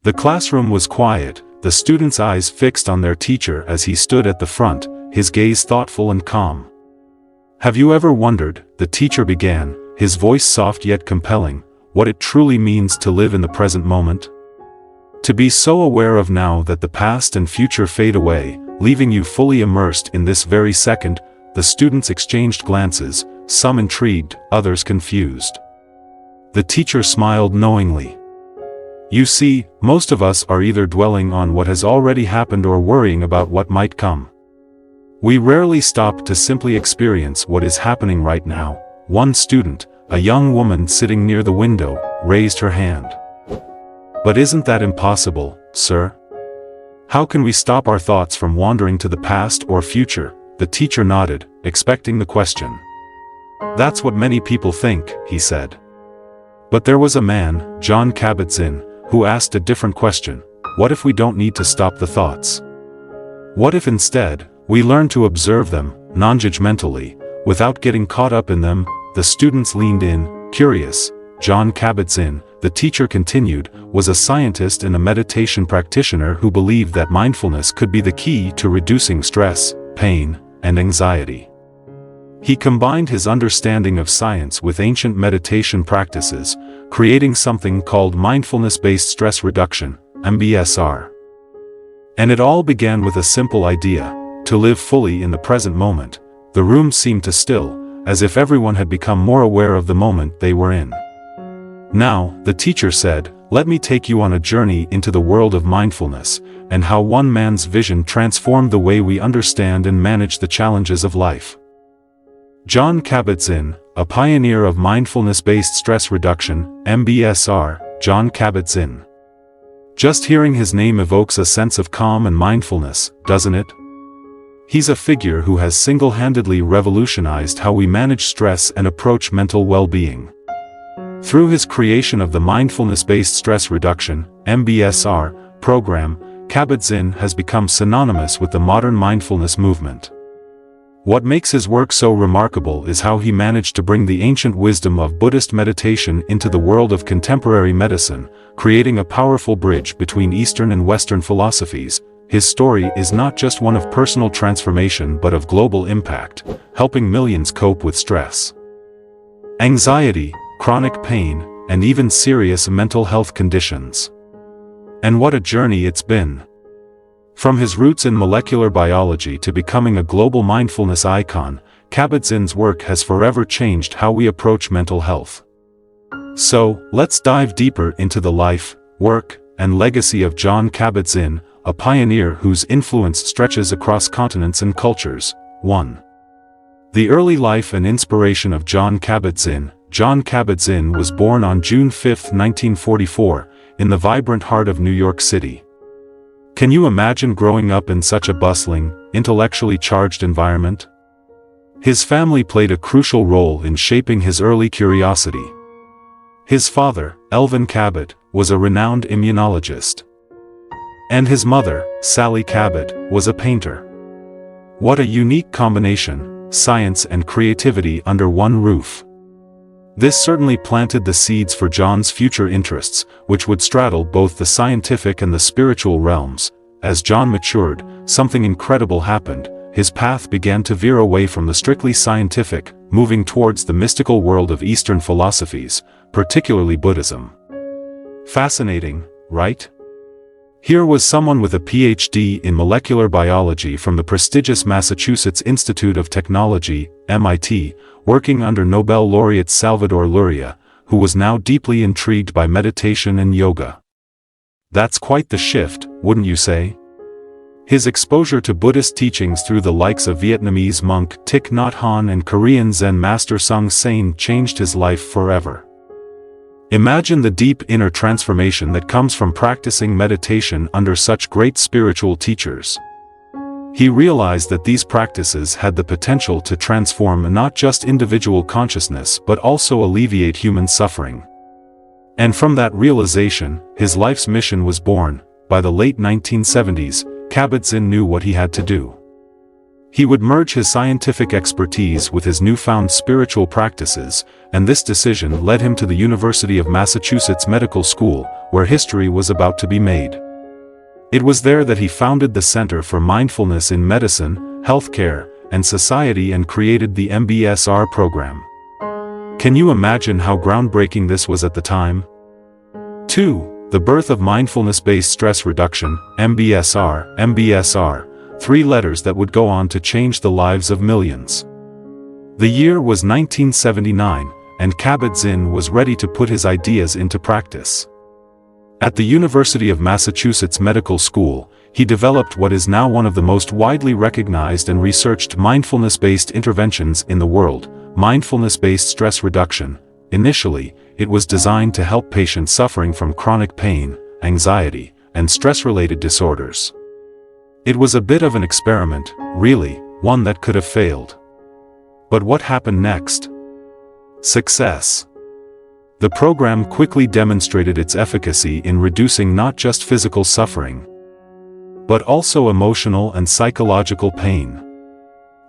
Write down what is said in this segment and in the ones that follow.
The classroom was quiet, the students' eyes fixed on their teacher as he stood at the front, his gaze thoughtful and calm. "Have you ever wondered," the teacher began, his voice soft yet compelling, "what it truly means to live in the present moment? To be so aware of now that the past and future fade away, leaving you fully immersed in this very second." The students exchanged glances, some intrigued, others confused. The teacher smiled knowingly. "You see, most of us are either dwelling on what has already happened or worrying about what might come. We rarely stop to simply experience what is happening right now." One student, a young woman sitting near the window, raised her hand. "But isn't that impossible, sir? How can we stop our thoughts from wandering to the past or future?" The teacher nodded, expecting the question. "That's what many people think," he said. But there was a man, Jon Kabat-Zinn, who asked a different question. What if we don't need to stop the thoughts? What if instead, we learn to observe them, non-judgmentally, without getting caught up in them? The students leaned in, curious. Jon Kabat-Zinn, the teacher continued, was a scientist and a meditation practitioner who believed that mindfulness could be the key to reducing stress, pain, and anxiety. He combined his understanding of science with ancient meditation practices, creating something called Mindfulness-Based Stress Reduction, MBSR. And it all began with a simple idea: to live fully in the present moment. The room seemed to still, as if everyone had become more aware of the moment they were in. "Now," the teacher said, "let me take you on a journey into the world of mindfulness, and how one man's vision transformed the way we understand and manage the challenges of life." Jon Kabat-Zinn, a pioneer of mindfulness-based stress reduction, MBSR, Jon Kabat-Zinn. Just hearing his name evokes a sense of calm and mindfulness, doesn't it? He's a figure who has single-handedly revolutionized how we manage stress and approach mental well-being. Through his creation of the Mindfulness-Based Stress Reduction, MBSR, program, Kabat-Zinn has become synonymous with the modern mindfulness movement. What makes his work so remarkable is how he managed to bring the ancient wisdom of Buddhist meditation into the world of contemporary medicine, creating a powerful bridge between Eastern and Western philosophies. His story is not just one of personal transformation but of global impact, helping millions cope with stress, anxiety, chronic pain, and even serious mental health conditions. And what a journey it's been. From his roots in molecular biology to becoming a global mindfulness icon, Kabat-Zinn's work has forever changed how we approach mental health. So, let's dive deeper into the life, work, and legacy of Jon Kabat-Zinn, a pioneer whose influence stretches across continents and cultures. 1. The early life and inspiration of Jon Kabat-Zinn. Jon Kabat-Zinn was born on June 5, 1944, in the vibrant heart of New York City. Can you imagine growing up in such a bustling, intellectually charged environment? His family played a crucial role in shaping his early curiosity. His father, Elvin Kabat, was a renowned immunologist. And his mother, Sally Kabat, was a painter. What a unique combination, science and creativity under one roof. This certainly planted the seeds for Jon's future interests, which would straddle both the scientific and the spiritual realms. As Jon matured, something incredible happened. His path began to veer away from the strictly scientific, moving towards the mystical world of Eastern philosophies, particularly Buddhism. Fascinating, right? Here was someone with a PhD in molecular biology from the prestigious Massachusetts Institute of Technology, MIT, working under Nobel laureate Salvador Luria, who was now deeply intrigued by meditation and yoga. That's quite the shift, wouldn't you say? His exposure to Buddhist teachings through the likes of Vietnamese monk Thich Nhat Hanh and Korean Zen master Sung Sain changed his life forever. Imagine the deep inner transformation that comes from practicing meditation under such great spiritual teachers. He realized that these practices had the potential to transform not just individual consciousness but also alleviate human suffering. And from that realization, his life's mission was born. By the late 1970s, Kabat-Zinn knew what he had to do. He would merge his scientific expertise with his newfound spiritual practices, and this decision led him to the University of Massachusetts Medical School, where history was about to be made. It was there that he founded the Center for Mindfulness in Medicine, Healthcare, and Society and created the MBSR program. Can you imagine how groundbreaking this was at the time? 2. The birth of Mindfulness-Based Stress Reduction, MBSR, MBSR, 3 letters that would go on to change the lives of millions. The year was 1979, and Kabat-Zinn was ready to put his ideas into practice. At the University of Massachusetts Medical School, he developed what is now one of the most widely recognized and researched mindfulness-based interventions in the world, mindfulness-based stress reduction. Initially, it was designed to help patients suffering from chronic pain, anxiety, and stress-related disorders. It was a bit of an experiment, really, one that could have failed. But what happened next? Success. The program quickly demonstrated its efficacy in reducing not just physical suffering, but also emotional and psychological pain.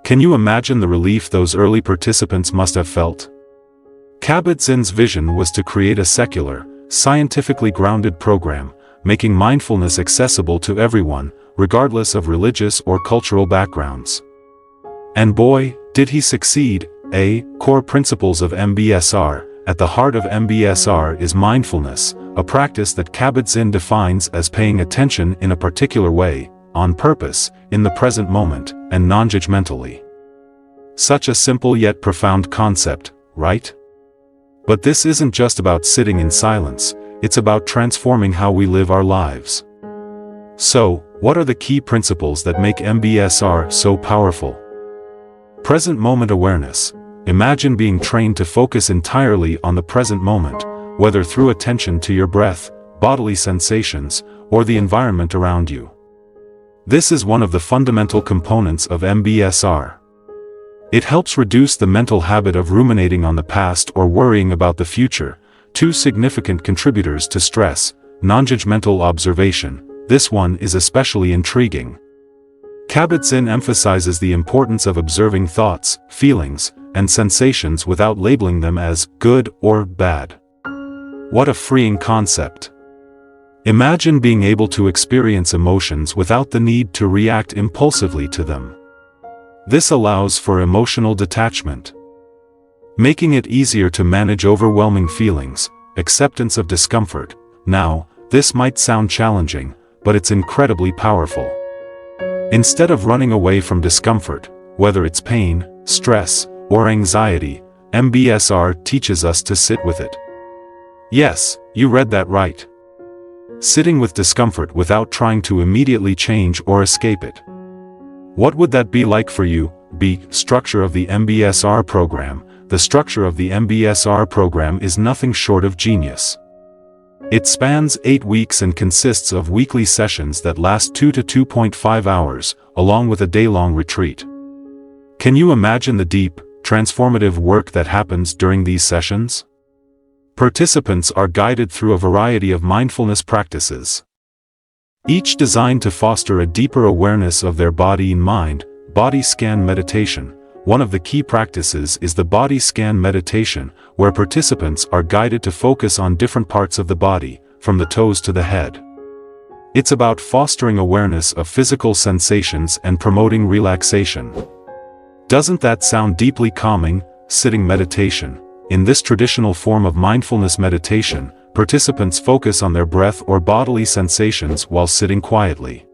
Can you imagine the relief those early participants must have felt? Kabat-Zinn's vision was to create a secular, scientifically grounded program, making mindfulness accessible to everyone, regardless of religious or cultural backgrounds. And boy, did he succeed. Core principles of MBSR. At the heart of MBSR is mindfulness, a practice that Kabat-Zinn defines as paying attention in a particular way, on purpose, in the present moment, and non-judgmentally. Such a simple yet profound concept, right? But this isn't just about sitting in silence, it's about transforming how we live our lives. So, what are the key principles that make MBSR so powerful? Present moment awareness. Imagine being trained to focus entirely on the present moment, whether through attention to your breath, bodily sensations, or the environment around you. This is one of the fundamental components of MBSR. It helps reduce the mental habit of ruminating on the past or worrying about the future, 2 significant contributors to stress. Non-judgmental observation. This one is especially intriguing. Kabat-Zinn emphasizes the importance of observing thoughts, feelings, and sensations without labeling them as good or bad. What a freeing concept. Imagine being able to experience emotions without the need to react impulsively to them. This allows for emotional detachment, making it easier to manage overwhelming feelings, acceptance of discomfort. Now, this might sound challenging, but it's incredibly powerful. Instead of running away from discomfort, whether it's pain, stress, or anxiety, MBSR teaches us to sit with it. Yes, you read that right. Sitting with discomfort without trying to immediately change or escape it. What would that be like for you? Structure of the MBSR program. The structure of the MBSR program is nothing short of genius. It spans 8 weeks and consists of weekly sessions that last 2 to 2.5 hours, along with a day-long retreat. Can you imagine the deep, transformative work that happens during these sessions? Participants are guided through a variety of mindfulness practices, each designed to foster a deeper awareness of their body and mind. Body scan meditation. One of the key practices is the body scan meditation, where participants are guided to focus on different parts of the body, from the toes to the head. It's about fostering awareness of physical sensations and promoting relaxation. Doesn't that sound deeply calming? Sitting meditation. In this traditional form of mindfulness meditation, participants focus on their breath or bodily sensations while sitting quietly.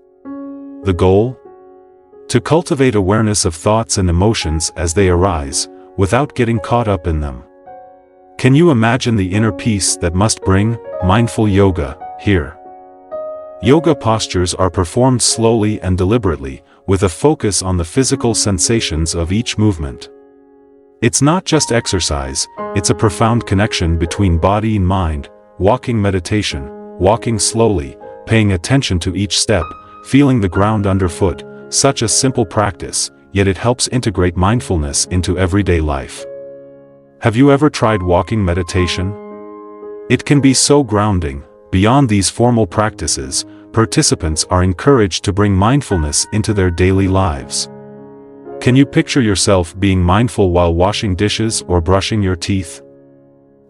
The goal? To cultivate awareness of thoughts and emotions as they arise, without getting caught up in them. Can you imagine the inner peace that must bring? Mindful yoga. Here, yoga postures are performed slowly and deliberately, with a focus on the physical sensations of each movement. It's not just exercise, it's a profound connection between body and mind. Walking meditation. Walking slowly, paying attention to each step, feeling the ground underfoot. Such a simple practice, yet it helps integrate mindfulness into everyday life. Have you ever tried walking meditation? It can be so grounding. Beyond these formal practices, participants are encouraged to bring mindfulness into their daily lives. Can you picture yourself being mindful while washing dishes or brushing your teeth?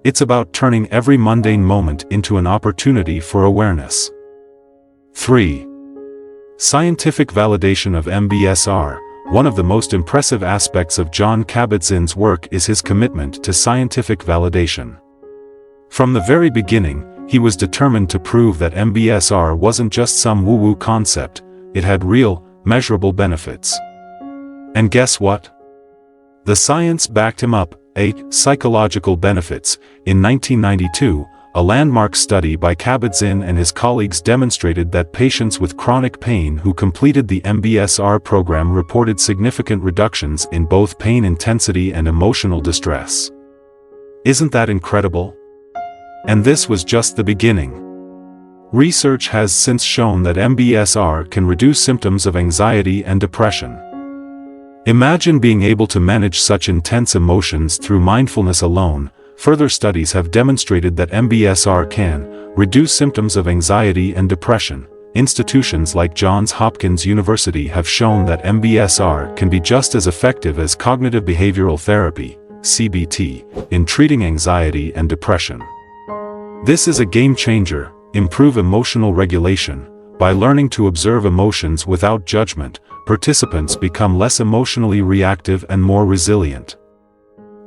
It's about turning every mundane moment into an opportunity for awareness. 3. Scientific validation of MBSR. One of the most impressive aspects of Jon Kabat-Zinn's work is his commitment to scientific validation. From the very beginning, he was determined to prove that MBSR wasn't just some woo-woo concept, it had real, measurable benefits. And guess what? The science backed him up. 8. Psychological benefits. In 1992, a landmark study by Kabat-Zinn and his colleagues demonstrated that patients with chronic pain who completed the MBSR program reported significant reductions in both pain intensity and emotional distress. Isn't that incredible? And this was just the beginning. Research has since shown that MBSR can reduce symptoms of anxiety and depression. Imagine being able to manage such intense emotions through mindfulness alone. Further studies have demonstrated that MBSR can reduce symptoms of anxiety and depression. Institutions like Johns Hopkins University have shown that MBSR can be just as effective as cognitive behavioral therapy, CBT, in treating anxiety and depression. This is a game changer. Improve emotional regulation. By learning to observe emotions without judgment, participants become less emotionally reactive and more resilient.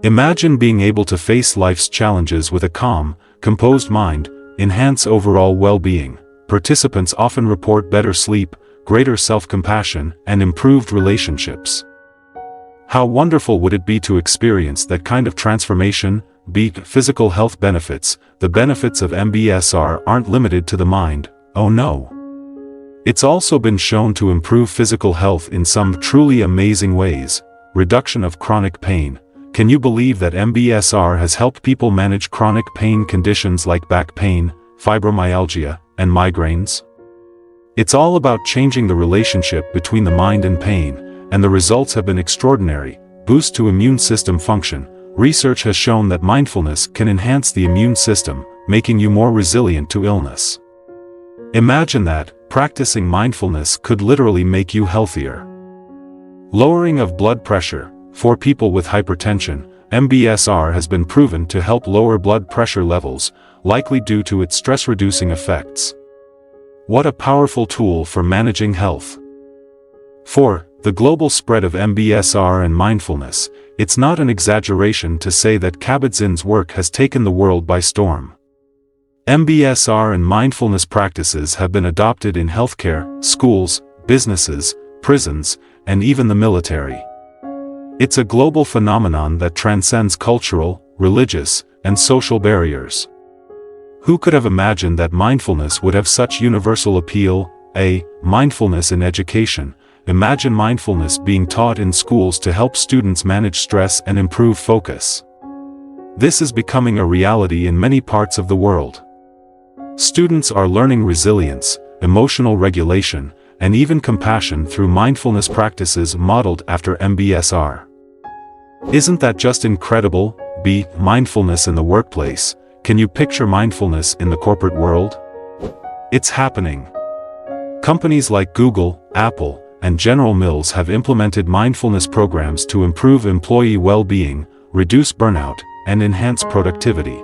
Imagine being able to face life's challenges with a calm, composed mind. Enhance overall well-being. Participants often report better sleep, greater self-compassion, and improved relationships. How wonderful would it be to experience that kind of transformation? Physical health benefits. The benefits of MBSR aren't limited to the mind. Oh no. It's also been shown to improve physical health in some truly amazing ways. Reduction of chronic pain. Can you believe that MBSR has helped people manage chronic pain conditions like back pain, fibromyalgia, and migraines? It's all about changing the relationship between the mind and pain, and the results have been extraordinary. Boost to immune system function. Research has shown that mindfulness can enhance the immune system, making you more resilient to illness. Imagine that. Practicing mindfulness could literally make you healthier. Lowering of blood pressure. For people with hypertension, MBSR has been proven to help lower blood pressure levels, likely due to its stress-reducing effects. What a powerful tool for managing health. 4. The global spread of MBSR and mindfulness. It's not an exaggeration to say that Kabat-Zinn's work has taken the world by storm. MBSR and mindfulness practices have been adopted in healthcare, schools, businesses, prisons, and even the military. It's a global phenomenon that transcends cultural, religious, and social barriers. Who could have imagined that mindfulness would have such universal appeal? Mindfulness in education. Imagine mindfulness being taught in schools to help students manage stress and improve focus. This is becoming a reality in many parts of the world. Students are learning resilience, emotional regulation, and even compassion through mindfulness practices modeled after MBSR. Isn't that just incredible? Mindfulness in the workplace. Can you picture mindfulness in the corporate world? It's happening. Companies like Google, Apple, and General Mills have implemented mindfulness programs to improve employee well-being, reduce burnout, and enhance productivity.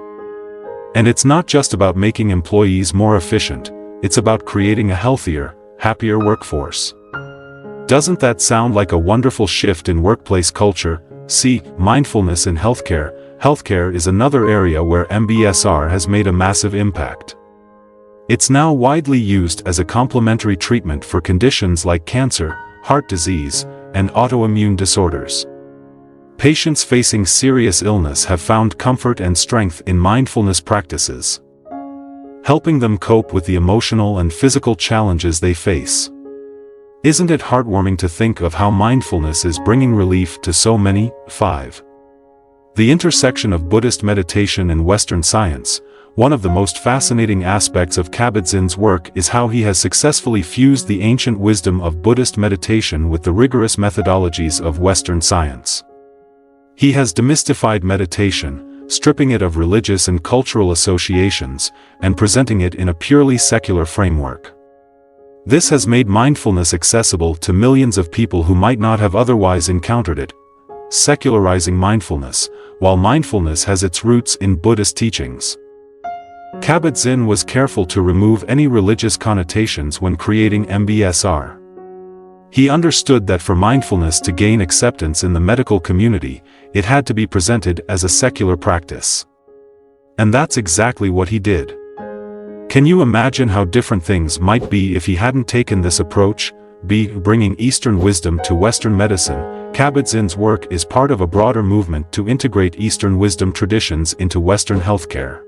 And it's not just about making employees more efficient, it's about creating a healthier, happier workforce. Doesn't that sound like a wonderful shift in workplace culture? Mindfulness in healthcare. Healthcare is another area where MBSR has made a massive impact. It's now widely used as a complementary treatment for conditions like cancer, heart disease, and autoimmune disorders. Patients facing serious illness have found comfort and strength in mindfulness practices, helping them cope with the emotional and physical challenges they face. Isn't it heartwarming to think of how mindfulness is bringing relief to so many? 5. The intersection of Buddhist meditation and Western science. One of the most fascinating aspects of Kabat-Zinn's work is how he has successfully fused the ancient wisdom of Buddhist meditation with the rigorous methodologies of Western science. He has demystified meditation, stripping it of religious and cultural associations, and presenting it in a purely secular framework. This has made mindfulness accessible to millions of people who might not have otherwise encountered it, secularizing mindfulness, while mindfulness has its roots in Buddhist teachings. Kabat-Zinn was careful to remove any religious connotations when creating MBSR. He understood that for mindfulness to gain acceptance in the medical community, it had to be presented as a secular practice. And that's exactly what he did. Can you imagine how different things might be if he hadn't taken this approach? Bringing Eastern wisdom to Western medicine. Kabat-Zinn's work is part of a broader movement to integrate Eastern wisdom traditions into Western healthcare.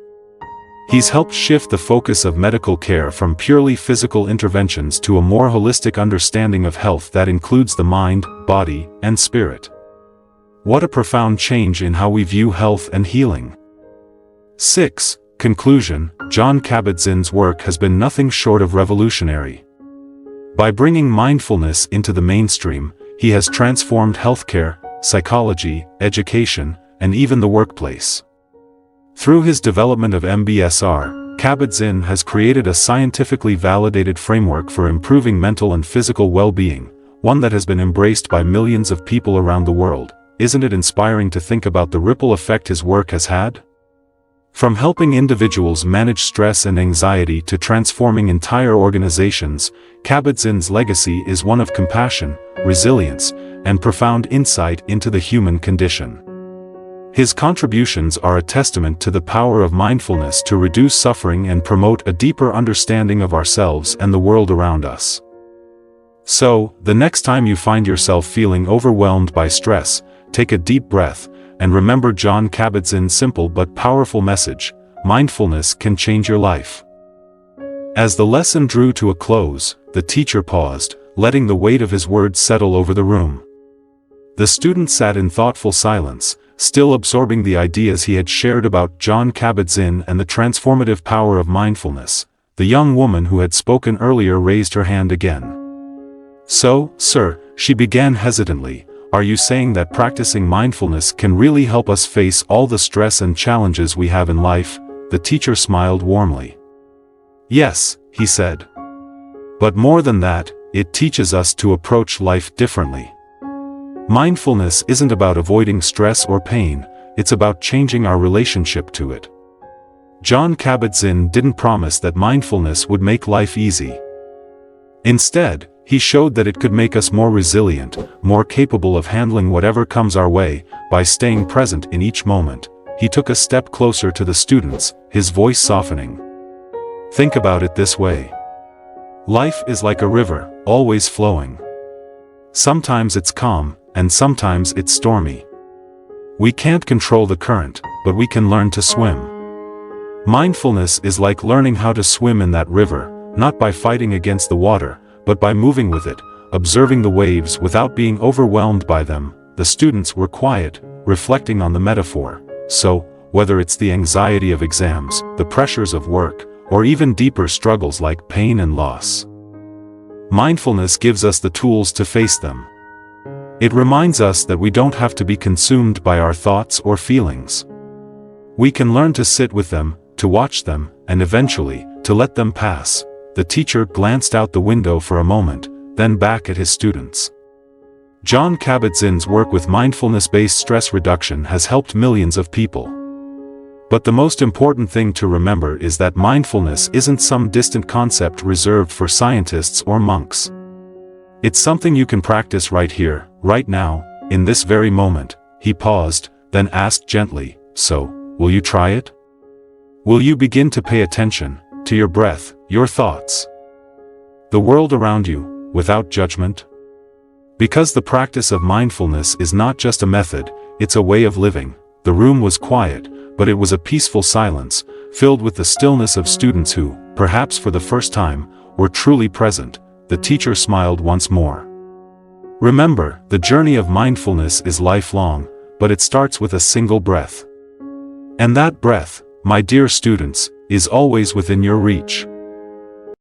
He's helped shift the focus of medical care from purely physical interventions to a more holistic understanding of health that includes the mind, body, and spirit. What a profound change in how we view health and healing. 6. Conclusion: Jon Kabat-Zinn's work has been nothing short of revolutionary. By bringing mindfulness into the mainstream, he has transformed healthcare, psychology, education, and even the workplace. Through his development of MBSR, Kabat-Zinn has created a scientifically validated framework for improving mental and physical well-being, one that has been embraced by millions of people around the world. Isn't it inspiring to think about the ripple effect his work has had? From helping individuals manage stress and anxiety to transforming entire organizations, Kabat-Zinn's legacy is one of compassion, resilience, and profound insight into the human condition. His contributions are a testament to the power of mindfulness to reduce suffering and promote a deeper understanding of ourselves and the world around us. So, the next time you find yourself feeling overwhelmed by stress, take a deep breath, and remember Jon Kabat-Zinn's simple but powerful message: mindfulness can change your life. As the lesson drew to a close, the teacher paused, letting the weight of his words settle over the room. The student sat in thoughtful silence, still absorbing the ideas he had shared about Jon Kabat-Zinn and the transformative power of mindfulness. The young woman who had spoken earlier raised her hand again. "So, sir," she began hesitantly, "are you saying that practicing mindfulness can really help us face all the stress and challenges we have in life?" The teacher smiled warmly. "Yes," he said. "But more than that, it teaches us to approach life differently. Mindfulness isn't about avoiding stress or pain, it's about changing our relationship to it." Jon Kabat-Zinn didn't promise that mindfulness would make life easy. Instead, he showed that it could make us more resilient, more capable of handling whatever comes our way. By staying present in each moment, he took a step closer to the students, his voice softening. Think about it this way. Life is like a river, always flowing. Sometimes it's calm, and sometimes it's stormy. We can't control the current, but we can learn to swim. Mindfulness is like learning how to swim in that river, not by fighting against the water, but by moving with it, observing the waves without being overwhelmed by them. The students were quiet, reflecting on the metaphor. So, whether it's the anxiety of exams, the pressures of work, or even deeper struggles like pain and loss, mindfulness gives us the tools to face them. It reminds us that we don't have to be consumed by our thoughts or feelings. We can learn to sit with them, to watch them, and eventually, to let them pass. The teacher glanced out the window for a moment, then back at his students. Jon Kabat-Zinn's work with mindfulness-based stress reduction has helped millions of people. But the most important thing to remember is that mindfulness isn't some distant concept reserved for scientists or monks. It's something you can practice right here, right now, in this very moment. He paused, then asked gently, "So, will you try it? Will you begin to pay attention to your breath, your thoughts, the world around you, without judgment?" Because the practice of mindfulness is not just a method, it's a way of living. The room was quiet, but it was a peaceful silence, filled with the stillness of students who, perhaps for the first time, were truly present. The teacher smiled once more. Remember, the journey of mindfulness is lifelong, but it starts with a single breath. And that breath, my dear students, is always within your reach.